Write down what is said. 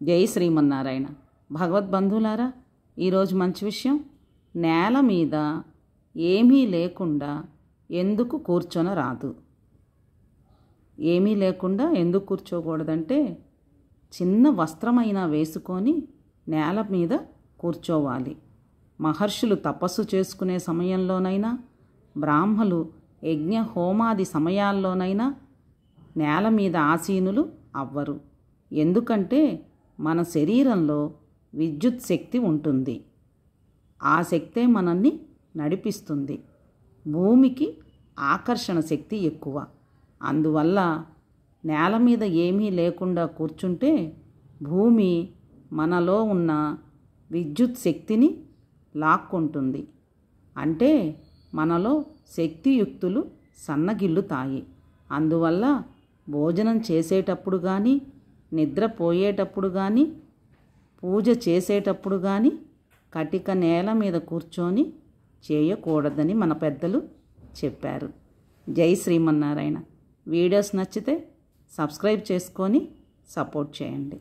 జై శ్రీమన్నారాయణ. భగవద్బంధులారా, ఈరోజు మంచి విషయం. నేల మీద ఏమీ లేకుండా ఎందుకు కూర్చొనరాదు? ఏమీ లేకుండా ఎందుకు కూర్చోకూడదంటే, చిన్న వస్త్రమైనా వేసుకొని నేల మీద కూర్చోవాలి. మహర్షులు తపస్సు చేసుకునే సమయంలోనైనా, బ్రాహ్మలు యజ్ఞ హోమాది సమయాల్లోనైనా నేల మీద ఆసీనులు అవ్వరు. ఎందుకంటే మన శరీరంలో విద్యుత్ శక్తి ఉంటుంది. ఆ శక్తే మనల్ని నడిపిస్తుంది. భూమికి ఆకర్షణ శక్తి ఎక్కువ. అందువల్ల నేల మీద ఏమీ లేకుండా కూర్చుంటే భూమి మనలో ఉన్న విద్యుత్ శక్తిని లాక్కుంటుంది. అంటే మనలో శక్తియుక్తులు సన్నగిల్లుతాయి. అందువల్ల భోజనం చేసేటప్పుడు కానీ, నిద్రపోయేటప్పుడు కానీ, పూజ చేసేటప్పుడు కానీ కటిక నేల మీద కూర్చొని చేయకూడదని మన పెద్దలు చెప్పారు. జై శ్రీమన్నారాయణ. వీడియోస్ నచ్చితే సబ్స్క్రైబ్ చేసుకొని సపోర్ట్ చేయండి.